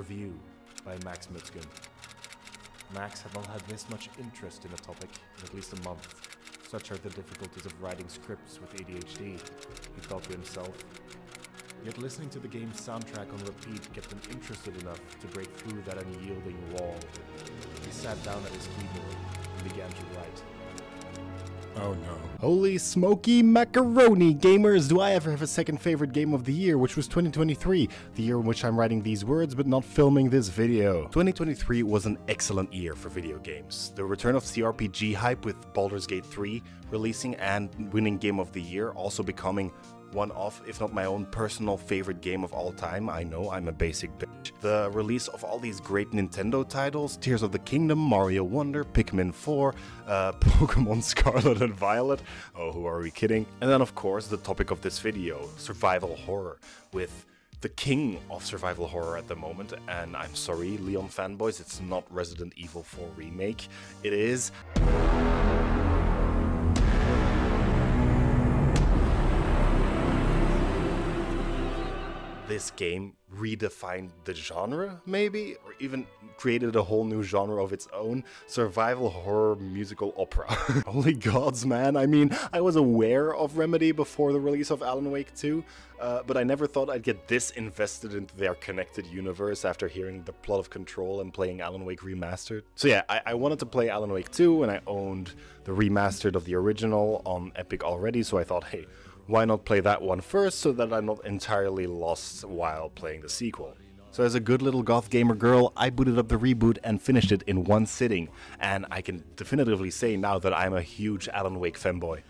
Review by Max Mutskun. Max had not had this much interest in a topic in at least a month. Such are the difficulties of writing scripts with ADHD, he thought to himself. Yet listening to the game's soundtrack on repeat kept him interested enough to break through that unyielding wall. He sat down at his keyboard and began to write. Oh no. Holy smoky macaroni, gamers! Do I ever have a second favorite game of the year, which was 2023, the year in which I'm writing these words but not filming this video. 2023 was an excellent year for video games. The return of CRPG hype with Baldur's Gate 3 releasing and winning Game of the Year, also becoming one of, if not my own personal favorite game of all time. I know, I'm a basic bitch. The release of all these great Nintendo titles, Tears of the Kingdom, Mario Wonder, Pikmin 4, Pokemon Scarlet and Violet, oh, who are we kidding? And then of course the topic of this video, survival horror, with the king of survival horror at the moment, and I'm sorry Leon fanboys, it's not Resident Evil 4 Remake, it is... This game redefined the genre, maybe? Or even created a whole new genre of its own, survival horror musical opera. Holy gods, man. I mean, I was aware of Remedy before the release of Alan Wake 2, but I never thought I'd get this invested into their connected universe after hearing the plot of Control and playing Alan Wake Remastered. So yeah, I wanted to play Alan Wake 2, and I owned the remastered of the original on Epic already, so I thought, hey, why not play that one first so that I'm not entirely lost while playing the sequel? So as a good little goth gamer girl, I booted up the reboot and finished it in one sitting, and I can definitively say now that I'm a huge Alan Wake fanboy.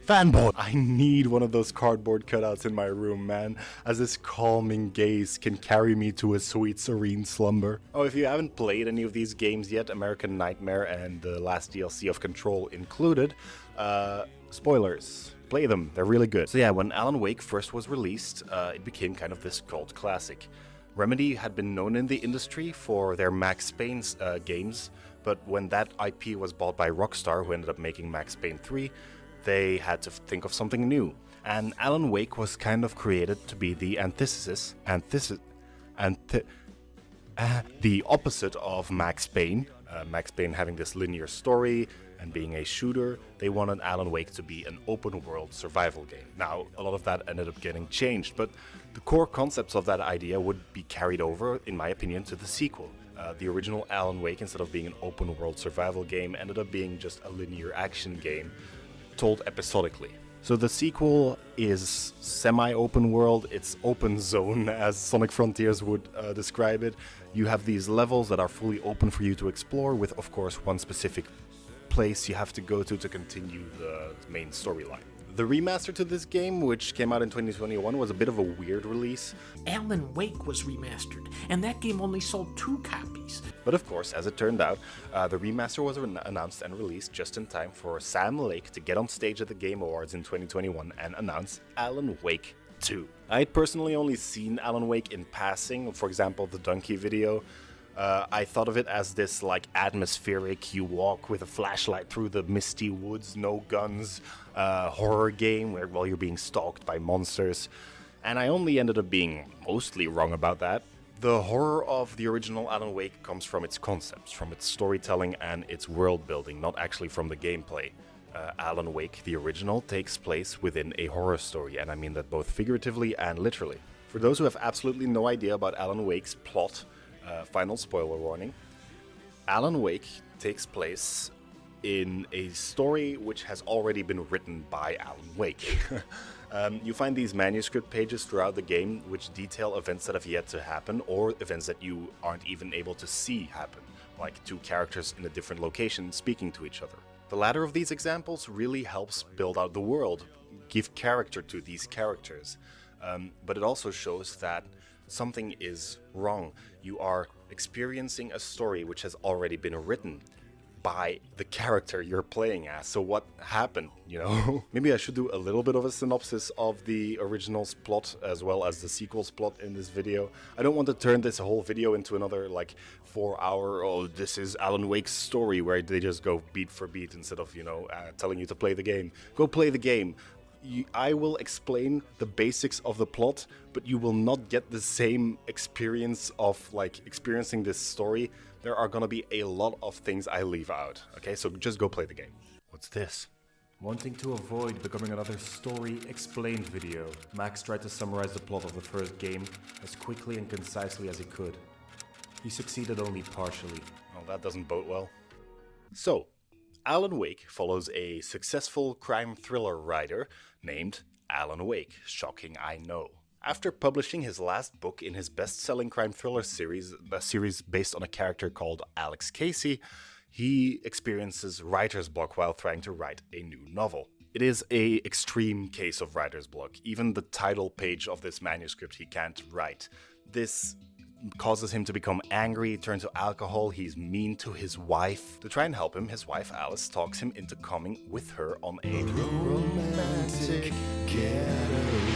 I need one of those cardboard cutouts in my room, man, as this calming gaze can carry me to a sweet, serene slumber. Oh, if you haven't played any of these games yet, American Nightmare and the last DLC of Control included, spoilers. Play them, they're really good. So yeah, when Alan Wake first was released, it became kind of this cult classic. Remedy had been known in the industry for their Max Payne games, but when that IP was bought by Rockstar, who ended up making Max Payne 3, they had to think of something new. And Alan Wake was kind of created to be the the opposite of Max Payne. Max Payne having this linear story and being a shooter, they wanted Alan Wake to be an open-world survival game. Now, a lot of that ended up getting changed, but the core concepts of that idea would be carried over, in my opinion, to the sequel. The original Alan Wake, instead of being an open-world survival game, ended up being just a linear action game told episodically. So the sequel is semi-open world, it's open zone as Sonic Frontiers would describe it. You have these levels that are fully open for you to explore with, of course, one specific place you have to go to continue the main storyline. The remaster to this game, which came out in 2021, was a bit of a weird release. Alan Wake was remastered, and that game only sold 2 copies. But of course, as it turned out, the remaster was announced and released just in time for Sam Lake to get on stage at the Game Awards in 2021 and announce Alan Wake 2. I'd personally only seen Alan Wake in passing, for example, the Donkey video. I thought of it as this like atmospheric, you walk with a flashlight through the misty woods, no guns, horror game while you're being stalked by monsters. And I only ended up being mostly wrong about that. The horror of the original Alan Wake comes from its concepts, from its storytelling and its world building, not actually from the gameplay. Alan Wake, the original, takes place within a horror story, and I mean that both figuratively and literally. For those who have absolutely no idea about Alan Wake's plot, final spoiler warning, Alan Wake takes place in a story which has already been written by Alan Wake. You find these manuscript pages throughout the game which detail events that have yet to happen or events that you aren't even able to see happen, like 2 characters in a different location speaking to each other. The latter of these examples really helps build out the world, give character to these characters, but it also shows that something is wrong. You are experiencing a story which has already been written by the character you're playing as. So what happened, you know? Maybe I should do a little bit of a synopsis of the original's plot as well as the sequel's plot in this video. I don't want to turn this whole video into another like 4-hour, oh, this is Alan Wake's story where they just go beat for beat instead of, you know, telling you to play the game. Go play the game. I will explain the basics of the plot, but you will not get the same experience of like experiencing this story. There are gonna be a lot of things I leave out. Okay, so just go play the game. What's this? Wanting to avoid becoming another story explained video, Max tried to summarize the plot of the first game as quickly and concisely as he could. He succeeded only partially. Well, that doesn't bode well. So, Alan Wake follows a successful crime thriller writer named Alan Wake. Shocking, I know. After publishing his last book in his best-selling crime thriller series, a series based on a character called Alex Casey, he experiences writer's block while trying to write a new novel. It is an extreme case of writer's block. Even the title page of this manuscript he can't write. This causes him to become angry, turn to alcohol, he's mean to his wife. To try and help him, his wife Alice talks him into coming with her on a romantic getaway.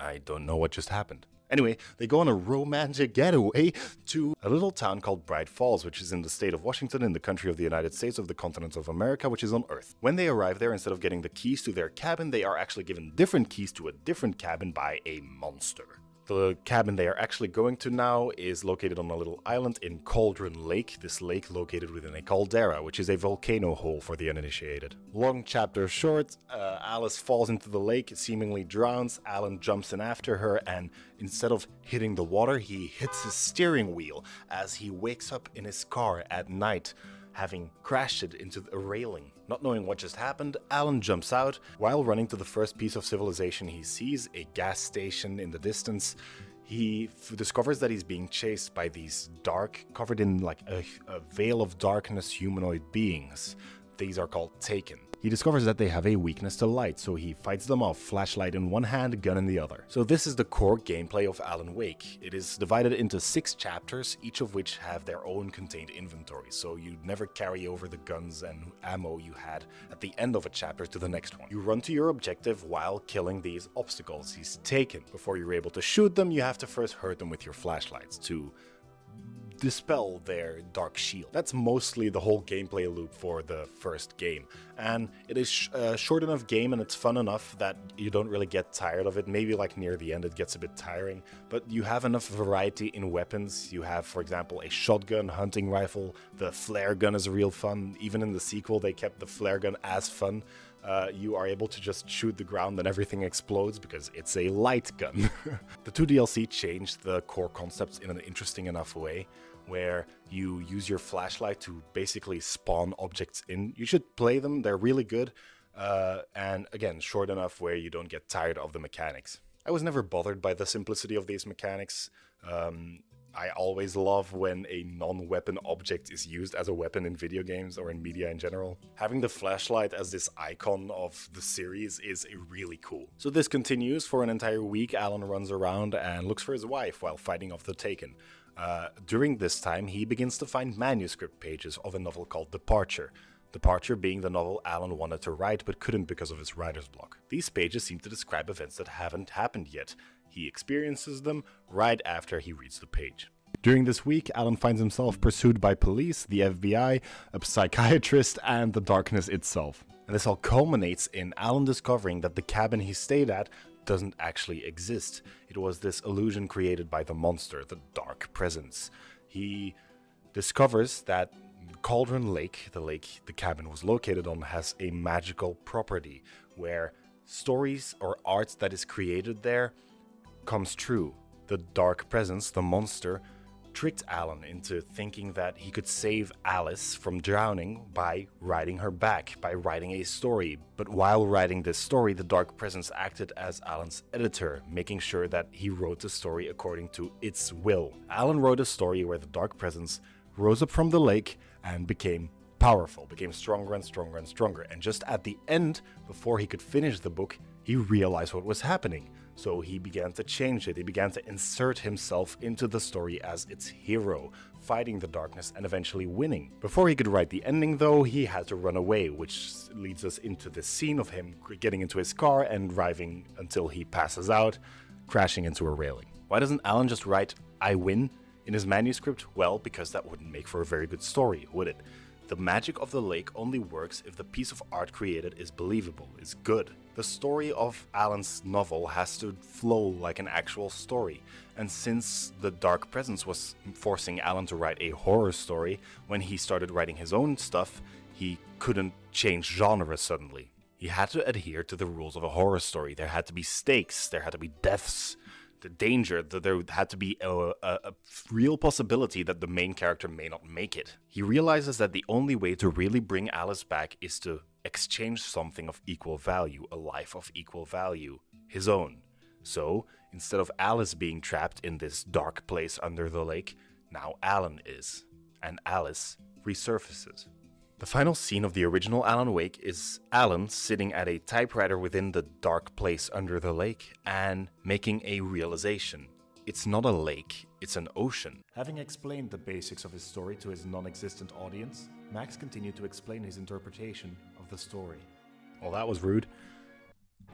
I don't know what just happened. Anyway, they go on a romantic getaway to a little town called Bright Falls, which is in the state of Washington, in the country of the United States of the continent of America, which is on Earth. When they arrive there, instead of getting the keys to their cabin, they are actually given different keys to a different cabin by a monster. The cabin they are actually going to now is located on a little island in Cauldron Lake, this lake located within a caldera, which is a volcano hole for the uninitiated. Long chapter short, Alice falls into the lake, seemingly drowns, Alan jumps in after her, and instead of hitting the water, he hits his steering wheel as he wakes up in his car at night, having crashed it into a railing. Not knowing what just happened, Alan jumps out. While running to the first piece of civilization, he sees a gas station in the distance. He discovers that he's being chased by these dark, covered in like a veil of darkness humanoid beings. These are called Taken. He discovers that they have a weakness to light, so he fights them off, flashlight in one hand, gun in the other. So this is the core gameplay of Alan Wake. It is divided into 6 chapters, each of which have their own contained inventory, so you never carry over the guns and ammo you had at the end of a chapter to the next one. You run to your objective while killing these obstacles he's taken. Before you're able to shoot them, you have to first hurt them with your flashlights to dispel their dark shield. That's mostly the whole gameplay loop for the first game, and it is a short enough game and it's fun enough that you don't really get tired of it. Maybe like near the end it gets a bit tiring, but you have enough variety in weapons. You have, for example, a shotgun, hunting rifle, the flare gun is real fun. Even in the sequel they kept the flare gun as fun. You are able to just shoot the ground and everything explodes because it's a light gun. The 2 DLC changed the core concepts in an interesting enough way, where you use your flashlight to basically spawn objects in. You should play them, they're really good, and again, short enough where you don't get tired of the mechanics. I was never bothered by the simplicity of these mechanics. I always love when a non-weapon object is used as a weapon in video games or in media in general. Having the flashlight as this icon of the series is really cool. So this continues for an entire week. Alan runs around and looks for his wife while fighting off the Taken. During this time, he begins to find manuscript pages of a novel called Departure. Departure being the novel Alan wanted to write but couldn't because of his writer's block. These pages seem to describe events that haven't happened yet. He experiences them right after he reads the page. During this week, Alan finds himself pursued by police, the FBI, a psychiatrist, and the darkness itself. And this all culminates in Alan discovering that the cabin he stayed at doesn't actually exist. It was this illusion created by the monster, the dark presence. He discovers that Cauldron Lake, the lake the cabin was located on, has a magical property where stories or art that is created there comes true. The dark presence, the monster, tricked Alan into thinking that he could save Alice from drowning by riding her back, by writing a story. But while writing this story, the dark presence acted as Alan's editor, making sure that he wrote the story according to its will. Alan wrote a story where the dark presence rose up from the lake and became powerful, became stronger and stronger and stronger. And just at the end, before he could finish the book, he realized what was happening. So he began to change it. He began to insert himself into the story as its hero, fighting the darkness and eventually winning. Before he could write the ending, though, he had to run away, which leads us into this scene of him getting into his car and driving until he passes out, crashing into a railing. Why doesn't Alan just write, "I win," in his manuscript? Well, because that wouldn't make for a very good story, would it? The magic of the lake only works if the piece of art created is believable, is good. The story of Alan's novel has to flow like an actual story, and since the Dark Presence was forcing Alan to write a horror story, when he started writing his own stuff, he couldn't change genre suddenly. He had to adhere to the rules of a horror story. There had to be stakes, there had to be deaths, the danger, that there had to be a real possibility that the main character may not make it. He realizes that the only way to really bring Alice back is to exchange something of equal value, a life of equal value, his own. So, instead of Alice being trapped in this dark place under the lake, now Alan is, and Alice resurfaces. The final scene of the original Alan Wake is Alan sitting at a typewriter within the dark place under the lake and making a realization. It's not a lake, it's an ocean. Having explained the basics of his story to his non-existent audience, Max continued to explain his interpretation of the story. Well, that was rude.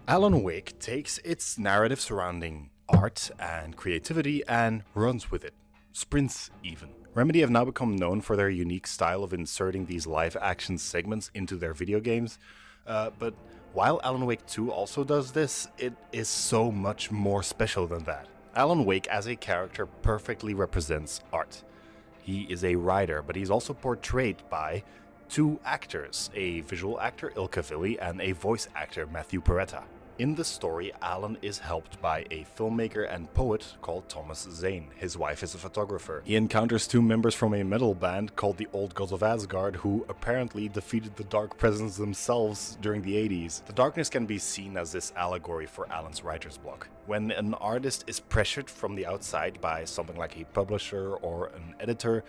Alan Wake takes its narrative surrounding art and creativity and runs with it. Sprints even. Remedy have now become known for their unique style of inserting these live-action segments into their video games, but while Alan Wake 2 also does this, it is so much more special than that. Alan Wake as a character perfectly represents art. He is a writer, but he's also portrayed by two actors, a visual actor, Ilka Villi, and a voice actor, Matthew Peretta. In the story, Alan is helped by a filmmaker and poet called Thomas Zane. His wife is a photographer. He encounters two members from a metal band called the Old Gods of Asgard who apparently defeated the Dark Presence themselves during the 80s. The darkness can be seen as this allegory for Alan's writer's block. When an artist is pressured from the outside by something like a publisher or an editor,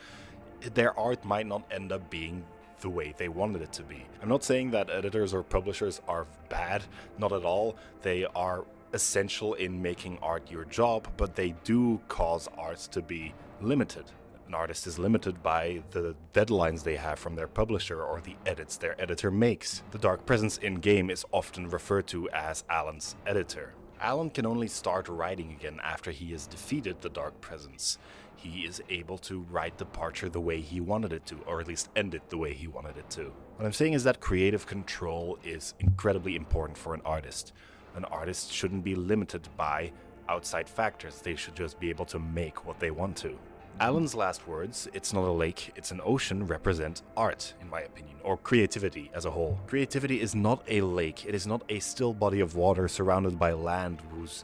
their art might not end up being the way they wanted it to be. I'm not saying that editors or publishers are bad, not at all. They are essential in making art your job, but they do cause art to be limited. An artist is limited by the deadlines they have from their publisher or the edits their editor makes. The Dark Presence in-game is often referred to as Alan's editor. Alan can only start writing again after he has defeated the Dark Presence. He is able to write Departure the way he wanted it to, or at least end it the way he wanted it to. What I'm saying is that creative control is incredibly important for an artist. An artist shouldn't be limited by outside factors, they should just be able to make what they want to. Alan's last words, "It's not a lake, it's an ocean," represent art, in my opinion, or creativity as a whole. Creativity is not a lake, it is not a still body of water surrounded by land whose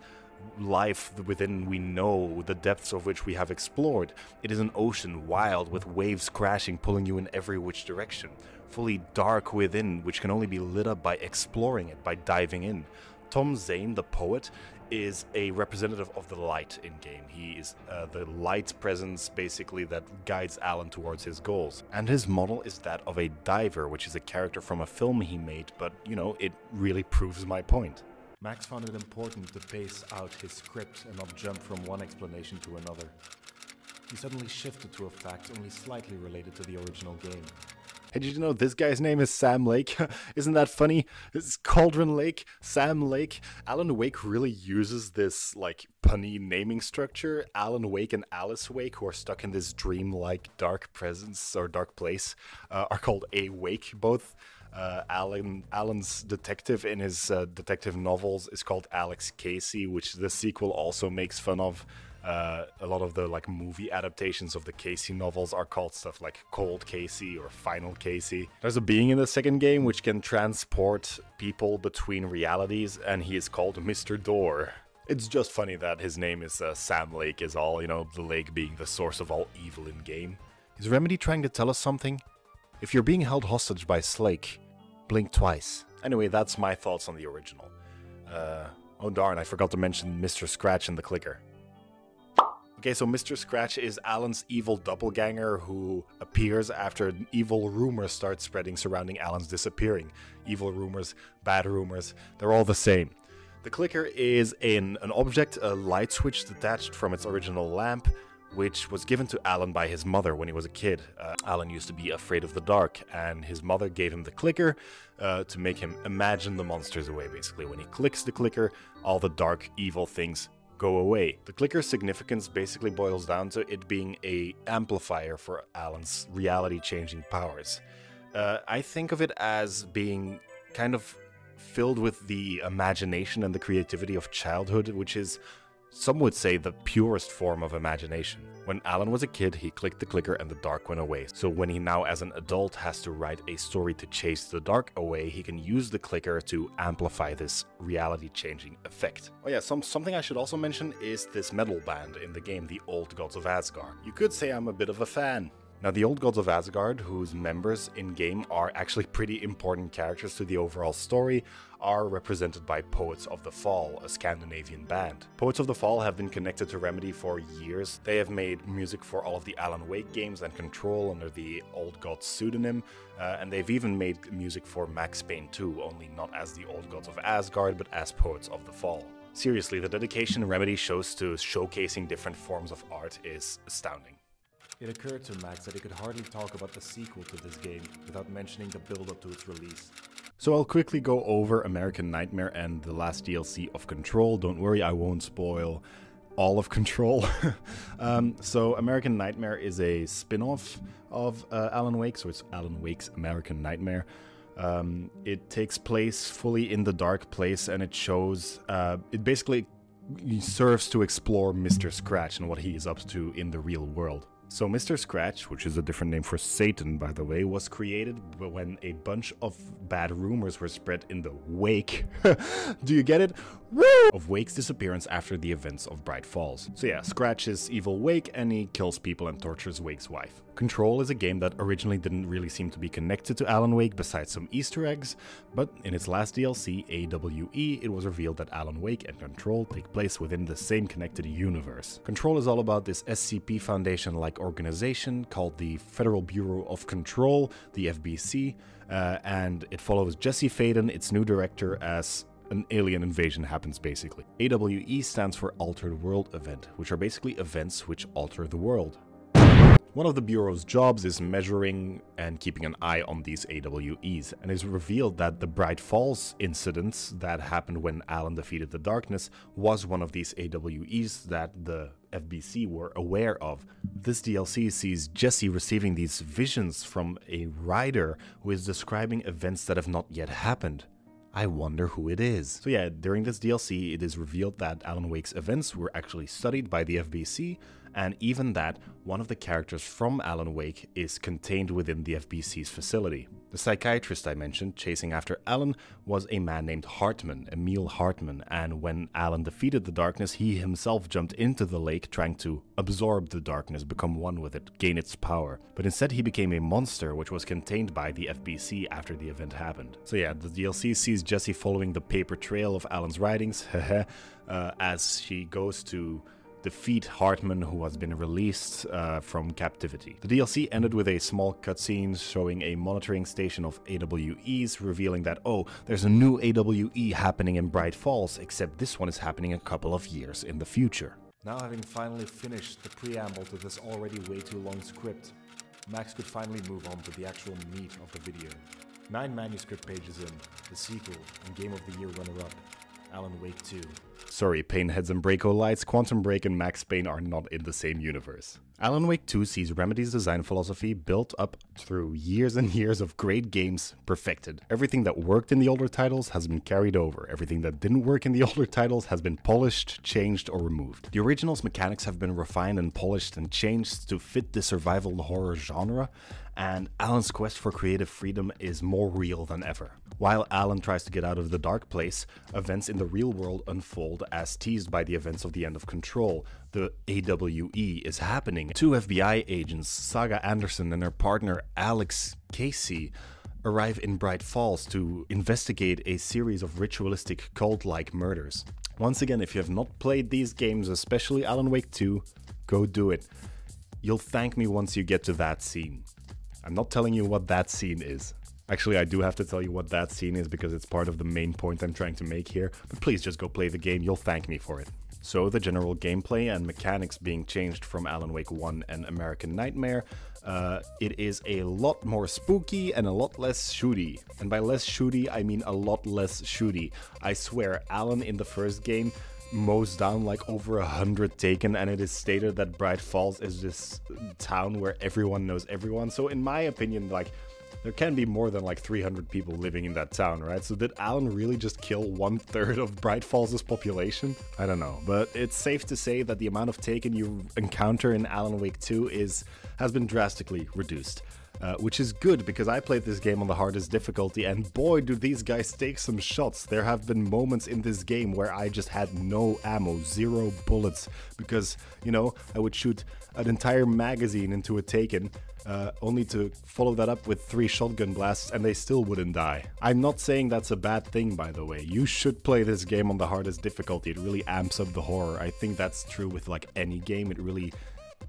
life within we know, the depths of which we have explored. It is an ocean, wild, with waves crashing, pulling you in every which direction. Fully dark within, which can only be lit up by exploring it, by diving in. Tom Zane, the poet, is a representative of the light in-game. He is the light presence, basically, that guides Alan towards his goals. And his model is that of a diver, which is a character from a film he made, but, you know, it really proves my point. Max found it important to pace out his script and not jump from one explanation to another. He suddenly shifted to a fact only slightly related to the original game. Hey, did you know this guy's name is Sam Lake? Isn't that funny? It's Cauldron Lake, Sam Lake. Alan Wake really uses this, like, punny naming structure. Alan Wake and Alice Wake, who are stuck in this dream-like dark presence or dark place, are called A Wake. Both Alan's detective in his detective novels is called Alex Casey, which the sequel also makes fun of. A lot of the movie adaptations of the Casey novels are called stuff like Cold Casey or Final Casey. There's a being in the second game which can transport people between realities, and he is called Mr. Door. It's just funny that his name is Sam Lake is all, the lake being the source of all evil in game. Is Remedy trying to tell us something? If you're being held hostage by Slake, blink twice. Anyway, that's my thoughts on the original. Oh darn, I forgot to mention Mr. Scratch in the clicker. Okay, so Mr. Scratch is Alan's evil doppelganger who appears after evil rumors start spreading surrounding Alan's disappearing. Evil rumors, bad rumors, they're all the same. The clicker is an object, a light switch detached from its original lamp, which was given to Alan by his mother when he was a kid. Alan used to be afraid of the dark, and his mother gave him the clicker to make him imagine the monsters away, basically. When he clicks the clicker, all the dark, evil things go away. The clicker's significance basically boils down to it being an amplifier for Alan's reality-changing powers. I think of it as being kind of filled with the imagination and the creativity of childhood, which is, some would say, the purest form of imagination. When Alan was a kid, he clicked the clicker and the dark went away. So when he now as an adult has to write a story to chase the dark away, he can use the clicker to amplify this reality-changing effect. Oh yeah, something I should also mention is this metal band in the game, the Old Gods of Asgard. You could say I'm a bit of a fan. Now, the Old Gods of Asgard, whose members in-game are actually pretty important characters to the overall story, are represented by Poets of the Fall, a Scandinavian band. Poets of the Fall have been connected to Remedy for years. They have made music for all of the Alan Wake games and Control under the Old Gods pseudonym, and they've even made music for Max Payne 2, only not as the Old Gods of Asgard, but as Poets of the Fall. Seriously, the dedication Remedy shows to showcasing different forms of art is astounding. It occurred to Max that he could hardly talk about the sequel to this game without mentioning the build-up to its release. So I'll quickly go over American Nightmare and the last DLC of Control. Don't worry, I won't spoil all of Control. So American Nightmare is a spin-off of Alan Wake, so it's Alan Wake's American Nightmare. It takes place fully in the dark place, and it shows, it basically serves to explore Mr. Scratch and what he is up to in the real world. So Mr. Scratch, which is a different name for Satan, by the way, was created when a bunch of bad rumors were spread in the wake. Do you get it? Woo! Of Wake's disappearance after the events of Bright Falls. So yeah, Scratch is evil Wake, and he kills people and tortures Wake's wife. Control is a game that originally didn't really seem to be connected to Alan Wake besides some Easter eggs, but in its last DLC, AWE, it was revealed that Alan Wake and Control take place within the same connected universe. Control is all about this SCP Foundation-like organization called the Federal Bureau of Control, the FBC, and it follows Jesse Faden, its new director, as an alien invasion happens basically. AWE stands for Altered World Event, which are basically events which alter the world. One of the Bureau's jobs is measuring and keeping an eye on these AWEs, and it's revealed that the Bright Falls incidents that happened when Alan defeated the darkness was one of these AWEs that the FBC were aware of. This DLC sees Jesse receiving these visions from a writer who is describing events that have not yet happened. I wonder who it is. So yeah, during this DLC, it is revealed that Alan Wake's events were actually studied by the FBC, and even that one of the characters from Alan Wake is contained within the FBC's facility. The psychiatrist I mentioned chasing after Alan was a man named Hartman, Emil Hartman, and when Alan defeated the darkness, he himself jumped into the lake trying to absorb the darkness, become one with it, gain its power. But instead he became a monster which was contained by the FBC after the event happened. So yeah, the DLC sees Jesse following the paper trail of Alan's writings, as she goes to defeat Hartman, who has been released from captivity. The DLC ended with a small cutscene showing a monitoring station of AWEs, revealing that, oh, there's a new AWE happening in Bright Falls, except this one is happening a couple of years in the future. Now, having finally finished the preamble to this already way too long script, Max could finally move on to the actual meat of the video. 9 manuscript pages in, the sequel and Game of the Year runner-up, Alan Wake 2. Sorry, Painheads and Breako-lites, Quantum Break and Max Payne are not in the same universe. Alan Wake 2 sees Remedy's design philosophy built up through years and years of great games perfected. Everything that worked in the older titles has been carried over. Everything that didn't work in the older titles has been polished, changed, or removed. The original's mechanics have been refined and polished and changed to fit the survival horror genre, and Alan's quest for creative freedom is more real than ever. While Alan tries to get out of the dark place, events in the real world unfold as teased by the events of the end of Control. The AWE is happening. 2 FBI agents, Saga Anderson and her partner Alex Casey, arrive in Bright Falls to investigate a series of ritualistic cult-like murders. Once again, if you have not played these games, especially Alan Wake 2, go do it. You'll thank me once you get to that scene. I'm not telling you what that scene is. Actually, I do have to tell you what that scene is because it's part of the main point I'm trying to make here, but please just go play the game, you'll thank me for it. So the general gameplay and mechanics being changed from Alan Wake 1 and American Nightmare, it is a lot more spooky and a lot less shooty. And by less shooty, I mean a lot less shooty. I swear, Alan in the first game mows down like over 100 taken, and it is stated that Bright Falls is this town where everyone knows everyone. So in my opinion, like, there can be more than like 300 people living in that town, right? So did Alan really just kill 1/3 of Bright Falls' population? I don't know, but it's safe to say that the amount of Taken you encounter in Alan Wake 2 has been drastically reduced. Which is good, because I played this game on the hardest difficulty, and boy do these guys take some shots. There have been moments in this game where I just had no ammo, 0 bullets, because, you know, I would shoot an entire magazine into a Taken, only to follow that up with 3 shotgun blasts, and they still wouldn't die. I'm not saying that's a bad thing, by the way. You should play this game on the hardest difficulty. It really amps up the horror. I think that's true with like any game. It really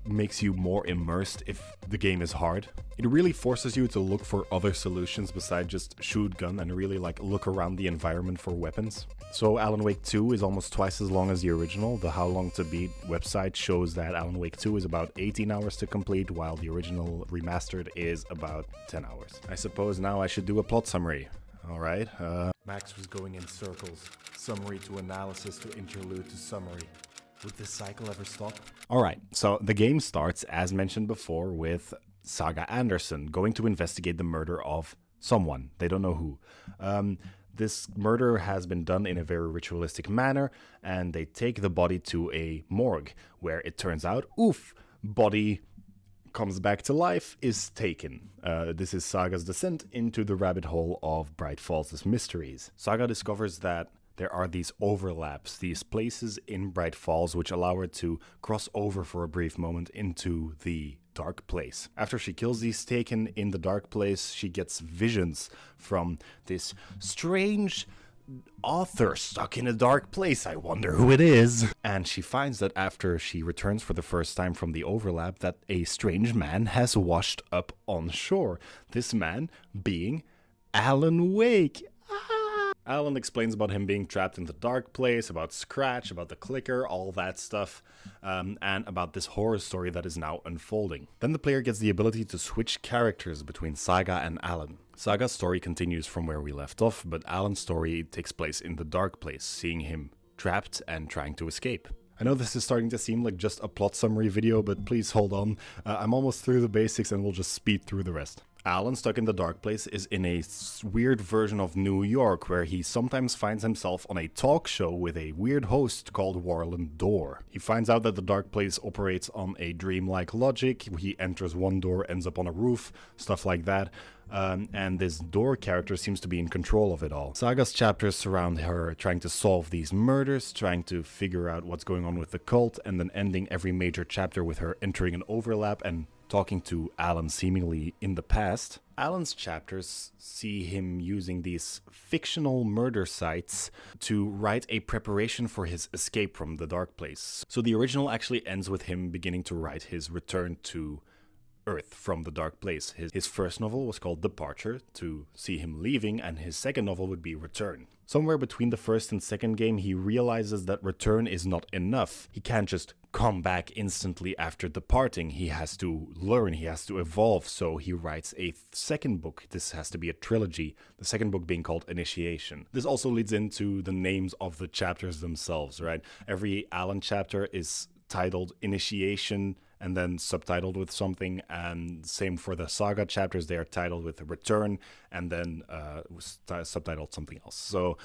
makes you more immersed if the game is hard. It really forces you to look for other solutions besides just shoot gun, and really like look around the environment for weapons. So Alan Wake 2 is almost twice as long as the original. The How Long to Beat website shows that Alan Wake 2 is about 18 hours to complete, while the original remastered is about 10 hours. I suppose now I should do a plot summary. Alright, Max was going in circles, summary to analysis to interlude to summary. Would this cycle ever stop? Alright, so the game starts, as mentioned before, with Saga Anderson going to investigate the murder of someone. They don't know who. This murder has been done in a very ritualistic manner, and they take the body to a morgue, where it turns out, oof, body comes back to life, is taken. This is Saga's descent into the rabbit hole of Bright Falls' mysteries. Saga discovers that there are these overlaps, these places in Bright Falls which allow her to cross over for a brief moment into the dark place. After she kills these Taken in the dark place, she gets visions from this strange author stuck in a dark place. I wonder who it is. And she finds that after she returns for the first time from the overlap, that a strange man has washed up on shore. This man being Alan Wake. Alan explains about him being trapped in the dark place, about Scratch, about the clicker, all that stuff, and about this horror story that is now unfolding. Then the player gets the ability to switch characters between Saga and Alan. Saga's story continues from where we left off, but Alan's story takes place in the dark place, seeing him trapped and trying to escape. I know this is starting to seem like just a plot summary video, but please hold on. I'm almost through the basics and we'll just speed through the rest. Alan, stuck in the dark place, is in a weird version of New York, where he sometimes finds himself on a talk show with a weird host called Warland Door. He finds out that the dark place operates on a dreamlike logic. He enters one door, ends up on a roof, stuff like that. And this Door character seems to be in control of it all. Saga's chapters surround her trying to solve these murders, trying to figure out what's going on with the cult, and then ending every major chapter with her entering an overlap and talking to Alan seemingly in the past. Alan's chapters see him using these fictional murder sites to write a preparation for his escape from the dark place. So the original actually ends with him beginning to write his return to Earth from the dark place. His first novel was called Departure, to see him leaving, and his second novel would be Return. Somewhere between the first and second game, he realizes that Return is not enough. He can't just come back instantly after departing. He has to learn, he has to evolve, so he writes a second book. This has to be a trilogy, the second book being called Initiation. This also leads into the names of the chapters themselves, right? Every Alan chapter is titled Initiation and then subtitled with something, and same for the Saga chapters. They are titled with Return and then subtitled something else. So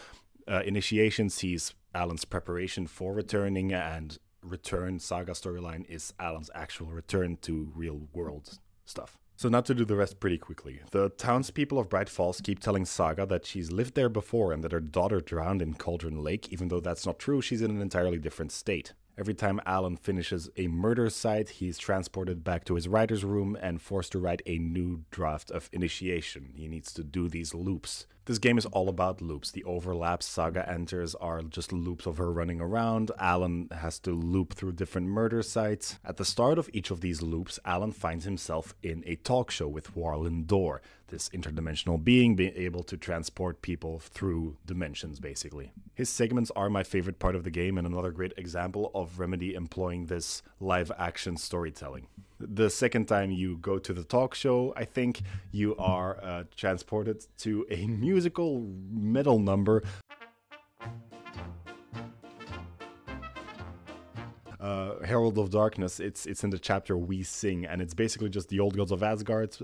Initiation sees Alan's preparation for returning, and Return Saga storyline is Alan's actual return to real world stuff. So now to do the rest pretty quickly. The townspeople of Bright Falls keep telling Saga that she's lived there before and that her daughter drowned in Cauldron Lake. Even though that's not true, she's in an entirely different state. Every time Alan finishes a murder site, he's transported back to his writer's room and forced to write a new draft of Initiation. He needs to do these loops. This game is all about loops. The overlaps Saga enters are just loops of her running around. Alan has to loop through different murder sites. At the start of each of these loops, Alan finds himself in a talk show with Warland Door, this interdimensional being able to transport people through dimensions, basically. His segments are my favorite part of the game, and another great example of Remedy employing this live-action storytelling. The second time you go to the talk show, I think you are transported to a musical metal number. Herald of Darkness, it's in the chapter We Sing, and it's basically just the old gods of Asgard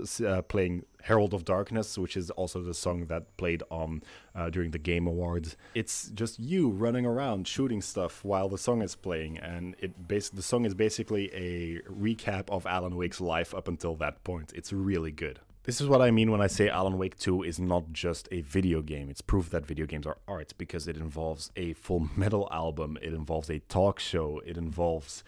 playing Herald of Darkness, which is also the song that played on during the Game Awards. It's just you running around shooting stuff while the song is playing, and the song is basically a recap of Alan Wake's life up until that point. It's really good. This is what I mean when I say Alan Wake 2 is not just a video game. It's proof that video games are art, because it involves a full metal album, it involves a talk show, it involves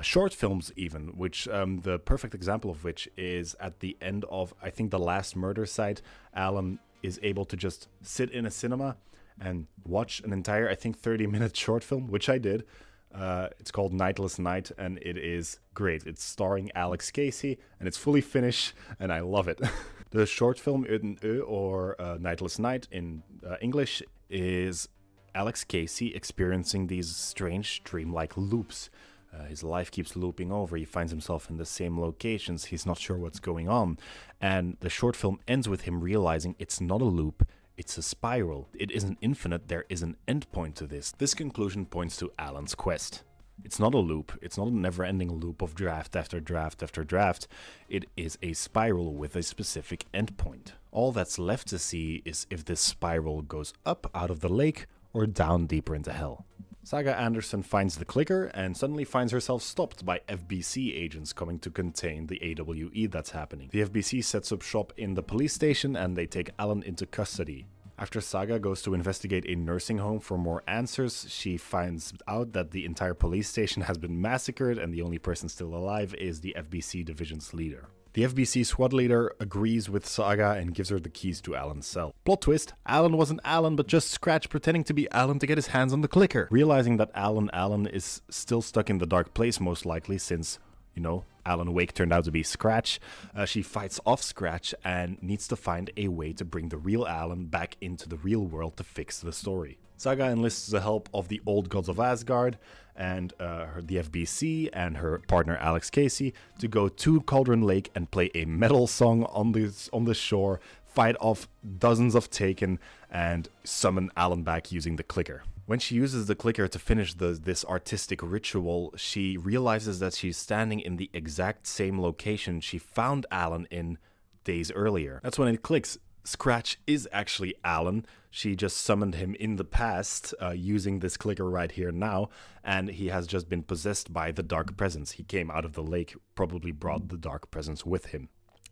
short films even, which the perfect example of which is at the end of, I think, the last murder site. Alan is able to just sit in a cinema and watch an entire, I think, 30-minute short film, which I did. It's called Nightless Night, and it is great. It's starring Alex Casey, and it's fully Finnish, and I love it. The short film Yötön, or Nightless Night in English, is Alex Casey experiencing these strange dreamlike loops. His life keeps looping over. He finds himself in the same locations. He's not sure what's going on. And the short film ends with him realizing it's not a loop, it's a spiral. It isn't infinite, there is an endpoint to this. This conclusion points to Alan's quest. It's not a loop, it's not a never-ending loop of draft after draft after draft. It is a spiral with a specific endpoint. All that's left to see is if this spiral goes up out of the lake or down deeper into hell. Saga Anderson finds the clicker and suddenly finds herself stopped by FBC agents coming to contain the AWE that's happening. The FBC sets up shop in the police station and they take Alan into custody. After Saga goes to investigate a nursing home for more answers, she finds out that the entire police station has been massacred and the only person still alive is the FBC division's leader. The FBC squad leader agrees with Saga and gives her the keys to Alan's cell. Plot twist, Alan wasn't Alan but just Scratch pretending to be Alan to get his hands on the clicker. Realizing that Alan is still stuck in the dark place most likely since, you know, Alan Wake turned out to be Scratch, she fights off Scratch and needs to find a way to bring the real Alan back into the real world to fix the story. Saga enlists the help of the old gods of Asgard and the FBC and her partner Alex Casey to go to Cauldron Lake and play a metal song on the shore, fight off dozens of Taken, and summon Alan back using the clicker. When she uses the clicker to finish this artistic ritual, she realizes that she's standing in the exact same location she found Alan in days earlier. That's when it clicks. Scratch is actually Alan. She just summoned him in the past using this clicker right here now, and he has just been possessed by the Dark Presence. He came out of the lake, probably brought the Dark Presence with him.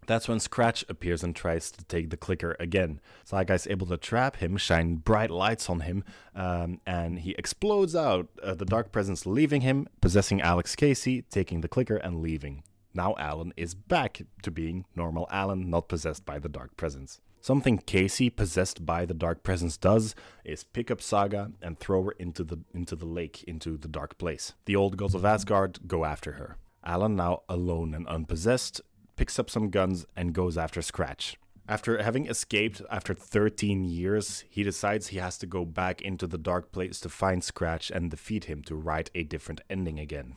That's when Scratch appears and tries to take the clicker again. Saga is able to trap him, shine bright lights on him, and he explodes out, the Dark Presence leaving him, possessing Alex Casey, taking the clicker and leaving. Now Alan is back to being normal Alan, not possessed by the Dark Presence. Something Casey, possessed by the Dark Presence, does is pick up Saga and throw her into the lake, into the dark place. The old gods of Asgard go after her. Alan, now alone and unpossessed, picks up some guns and goes after Scratch. After having escaped after 13 years, he decides he has to go back into the dark place to find Scratch and defeat him to write a different ending again.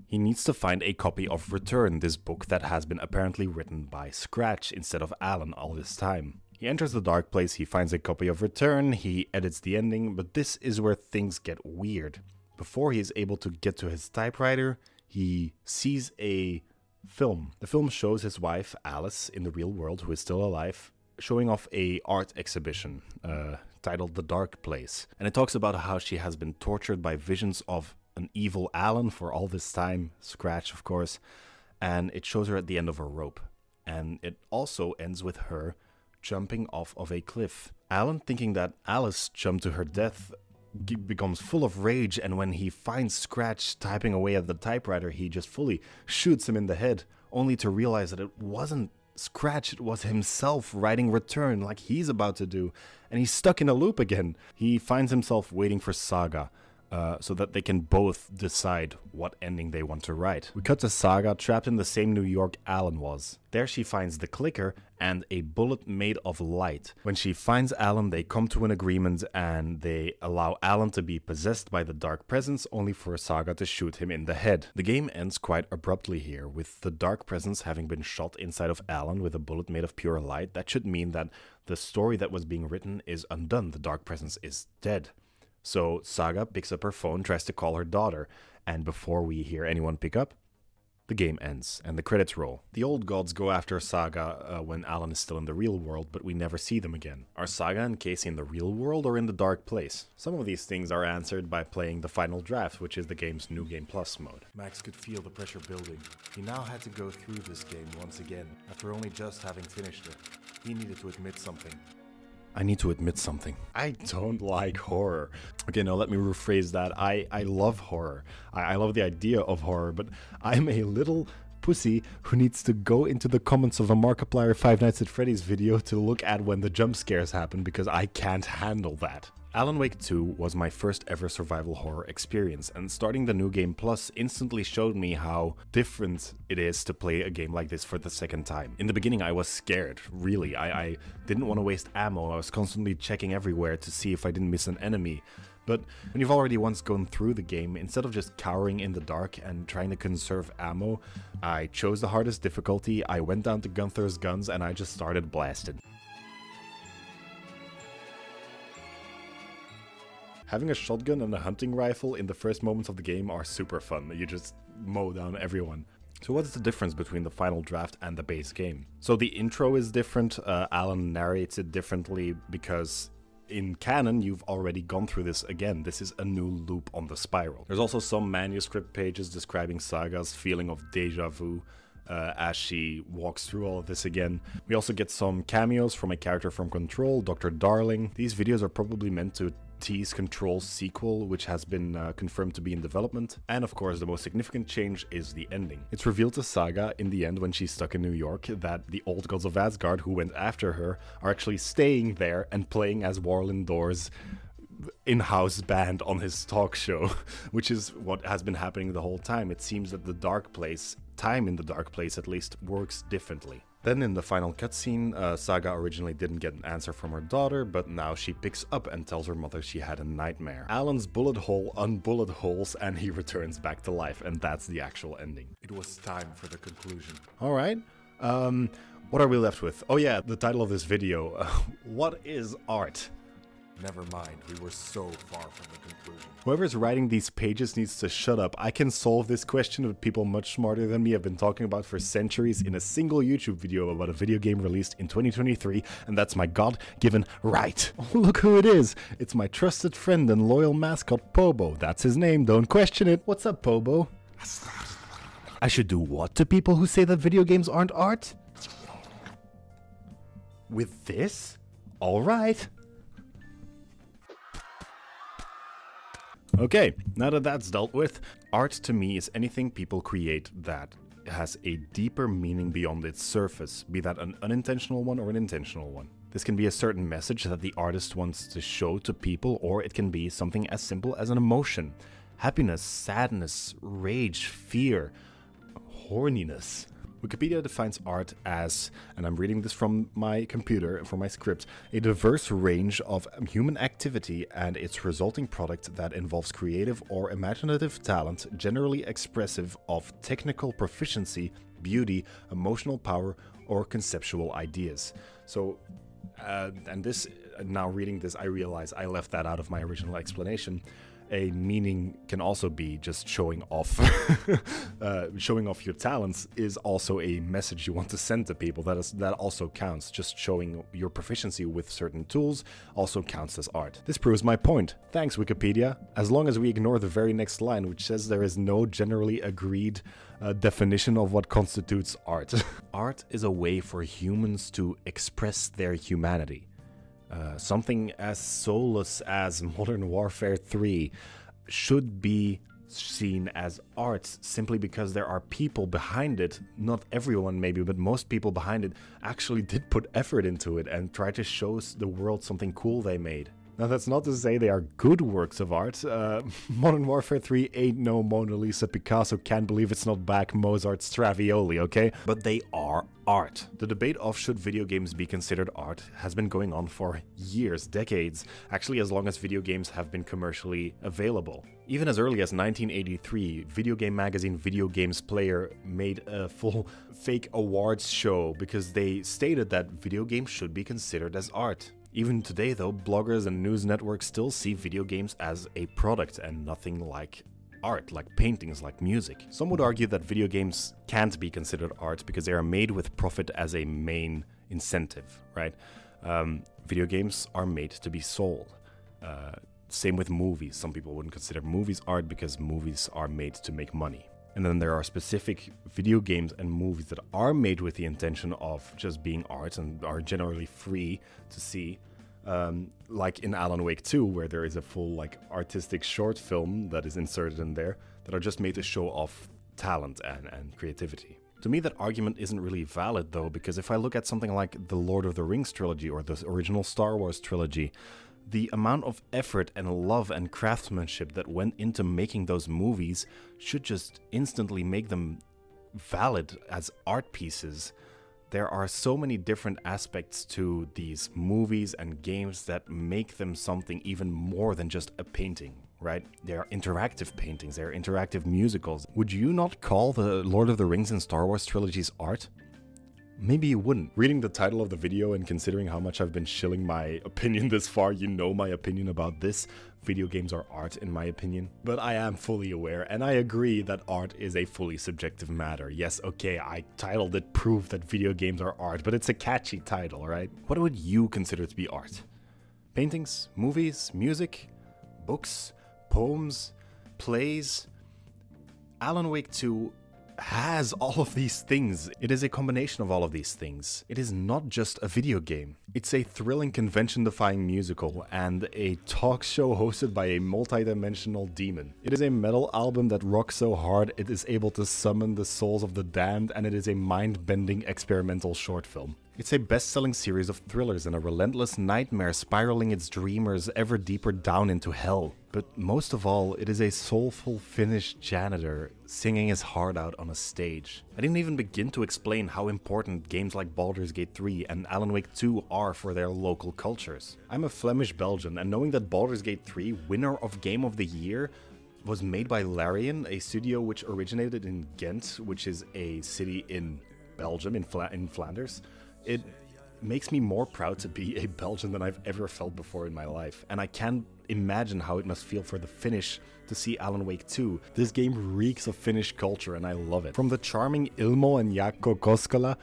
He needs to find a copy of Return, this book that has been apparently written by Scratch instead of Alan all this time. He enters the dark place, he finds a copy of Return, he edits the ending, but this is where things get weird. Before he is able to get to his typewriter, he sees a film. The film shows his wife, Alice, in the real world, who is still alive, showing off a art exhibition titled The Dark Place. And it talks about how she has been tortured by visions of an evil Alan for all this time, Scratch of course, and it shows her at the end of a rope. And it also ends with her jumping off of a cliff. Alan, thinking that Alice jumped to her death, becomes full of rage, and when he finds Scratch typing away at the typewriter, he just fully shoots him in the head, only to realize that it wasn't Scratch, it was himself writing Return like he's about to do, and he's stuck in a loop again. He finds himself waiting for Saga, so that they can both decide what ending they want to write. We cut to Saga trapped in the same New York Alan was. There she finds the clicker and a bullet made of light. When she finds Alan, they come to an agreement and they allow Alan to be possessed by the Dark Presence, only for Saga to shoot him in the head. The game ends quite abruptly here, with the Dark Presence having been shot inside of Alan with a bullet made of pure light. That should mean that the story that was being written is undone. The Dark Presence is dead. So Saga picks up her phone, tries to call her daughter, and before we hear anyone pick up, the game ends, and the credits roll. The old gods go after Saga when Alan is still in the real world, but we never see them again. Are Saga and Casey in the real world or in the dark place? Some of these things are answered by playing the final draft, which is the game's New Game Plus mode. Max could feel the pressure building. He now had to go through this game once again, after only just having finished it. He needed to admit something. I need to admit something. I don't like horror. Okay, no, let me rephrase that. I love horror. I love the idea of horror, but I'm a little pussy who needs to go into the comments of a Markiplier Five Nights at Freddy's video to look at when the jump scares happen, because I can't handle that. Alan Wake 2 was my first ever survival horror experience, and starting the New Game Plus instantly showed me how different it is to play a game like this for the second time. In the beginning I was scared, really. I didn't want to waste ammo. I was constantly checking everywhere to see if I didn't miss an enemy. But when you've already once gone through the game, instead of just cowering in the dark and trying to conserve ammo, I chose the hardest difficulty, I went down to Gunther's guns, and I just started blasting. Having a shotgun and a hunting rifle in the first moments of the game are super fun. You just mow down everyone. So what's the difference between the final draft and the base game? So the intro is different. Alan narrates it differently because in canon you've already gone through this again. This is a new loop on the spiral. There's also some manuscript pages describing Saga's feeling of deja vu as she walks through all of this again. We also get some cameos from a character from Control, Dr. Darling. These videos are probably meant to tease Control's sequel, which has been confirmed to be in development. And of course, the most significant change is the ending. It's revealed to Saga in the end, when she's stuck in New York, that the old gods of Asgard who went after her are actually staying there and playing as Warlin Door's in-house band on his talk show, which is what has been happening the whole time. It seems that the dark place, time in the dark place at least, works differently. Then in the final cutscene, Saga originally didn't get an answer from her daughter, but now she picks up and tells her mother she had a nightmare. Alan's bullet hole unbullet holes and he returns back to life, and that's the actual ending. It was time for the conclusion. Alright, what are we left with? Oh yeah, the title of this video. What is art? Never mind, we were so far from the conclusion. Whoever's writing these pages needs to shut up. I can solve this question with people much smarter than me have been talking about for centuries in a single YouTube video about a video game released in 2023, and that's my God-given right. Oh, look who it is. It's my trusted friend and loyal mascot, Pobo. That's his name, don't question it. What's up, Pobo? I should do what to people who say that video games aren't art? With this? Alright. Okay, now that that's dealt with, art to me is anything people create that has a deeper meaning beyond its surface, be that an unintentional one or an intentional one. This can be a certain message that the artist wants to show to people, or it can be something as simple as an emotion. Happiness, sadness, rage, fear, horniness. Wikipedia defines art as, and I'm reading this from my computer, from my script, a diverse range of human activity and its resulting product that involves creative or imaginative talent, generally expressive of technical proficiency, beauty, emotional power, or conceptual ideas. So, and this, now reading this, I realize I left that out of my original explanation. A meaning can also be just showing off. Showing off your talents is also a message you want to send to people. That also counts. Just showing your proficiency with certain tools also counts as art. This proves my point. Thanks, Wikipedia. As long as we ignore the very next line, which says there is no generally agreed definition of what constitutes art. Art is a way for humans to express their humanity. Something as soulless as Modern Warfare 3 should be seen as art simply because there are people behind it. Not everyone maybe, but most people behind it actually did put effort into it and try to show the world something cool they made. Now that's not to say they are good works of art. Modern Warfare 3 ain't no Mona Lisa, Picasso, can't believe it's not back, Mozart, Stravioli, okay? But they are art. The debate of should video games be considered art has been going on for years, decades, actually as long as video games have been commercially available. Even as early as 1983, video game magazine Video Games Player made a full fake awards show because they stated that video games should be considered as art. Even today though, bloggers and news networks still see video games as a product and nothing like art, like paintings, like music. Some would argue that video games can't be considered art because they are made with profit as a main incentive, right? Video games are made to be sold. Same with movies. Some people wouldn't consider movies art because movies are made to make money. And then there are specific video games and movies that are made with the intention of just being art and are generally free to see. Like in Alan Wake 2, where there is a full like artistic short film that is inserted in there that are just made to show off talent and creativity. To me, that argument isn't really valid though, because if I look at something like the Lord of the Rings trilogy or the original Star Wars trilogy, the amount of effort and love and craftsmanship that went into making those movies should just instantly make them valid as art pieces. There are so many different aspects to these movies and games that make them something even more than just a painting, right? They are interactive paintings, they are interactive musicals. Would you not call the Lord of the Rings and Star Wars trilogies art? Maybe you wouldn't. Reading the title of the video and considering how much I've been shilling my opinion this far, you know my opinion about this. Video games are art in my opinion. But I am fully aware, and I agree that art is a fully subjective matter. Yes, okay, I titled it Proof that video games are art, but it's a catchy title, right? What would you consider to be art? Paintings, movies, music, books, poems, plays? Alan Wake 2 has all of these things. It is a combination of all of these things. It is not just a video game. It's a thrilling, convention-defying musical and a talk show hosted by a multi-dimensional demon. It is a metal album that rocks so hard it is able to summon the souls of the damned, and it is a mind-bending experimental short film. It's a best-selling series of thrillers and a relentless nightmare spiraling its dreamers ever deeper down into hell. But most of all, it is a soulful Finnish janitor singing his heart out on a stage. I didn't even begin to explain how important games like Baldur's Gate 3 and Alan Wake 2 are for their local cultures. I'm a Flemish Belgian, and knowing that Baldur's Gate 3, winner of Game of the Year, was made by Larian, a studio which originated in Ghent, which is a city in Belgium, in Flanders, it makes me more proud to be a Belgian than I've ever felt before in my life. And I can't imagine how it must feel for the Finnish to see Alan Wake 2. This game reeks of Finnish culture and I love it. From the charming Ilmo and Jaakko Koskela,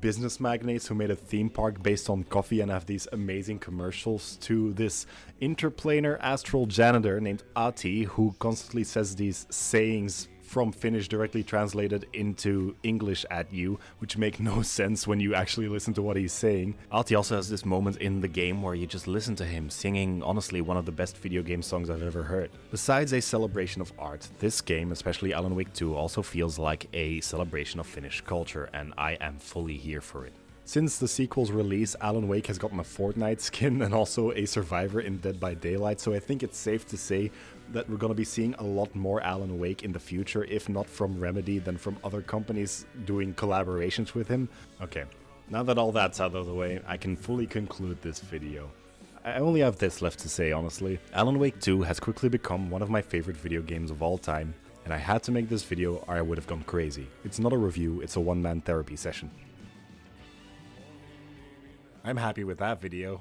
business magnates who made a theme park based on coffee and have these amazing commercials, to this interplanar astral janitor named Ati who constantly says these sayings from Finnish directly translated into English at you, which make no sense when you actually listen to what he's saying. Ati also has this moment in the game where you just listen to him singing, honestly, one of the best video game songs I've ever heard. Besides a celebration of art, this game, especially Alan Wake 2, also feels like a celebration of Finnish culture, and I am fully here for it. Since the sequel's release, Alan Wake has gotten a Fortnite skin and also a survivor in Dead by Daylight, so I think it's safe to say that we're gonna be seeing a lot more Alan Wake in the future, if not from Remedy, then from other companies doing collaborations with him. Okay, now that all that's out of the way, I can fully conclude this video. I only have this left to say, honestly. Alan Wake 2 has quickly become one of my favorite video games of all time, and I had to make this video or I would have gone crazy. It's not a review, it's a one-man therapy session. I'm happy with that video.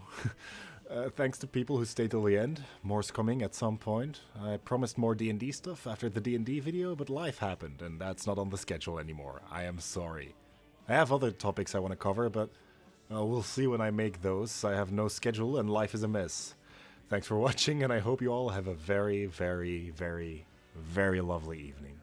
Thanks to people who stayed till the end. More's coming at some point. I promised more D&D stuff after the D&D video, but life happened, and that's not on the schedule anymore. I am sorry. I have other topics I want to cover, but we'll see when I make those. I have no schedule, and life is a mess. Thanks for watching, and I hope you all have a very, very, very, very lovely evening.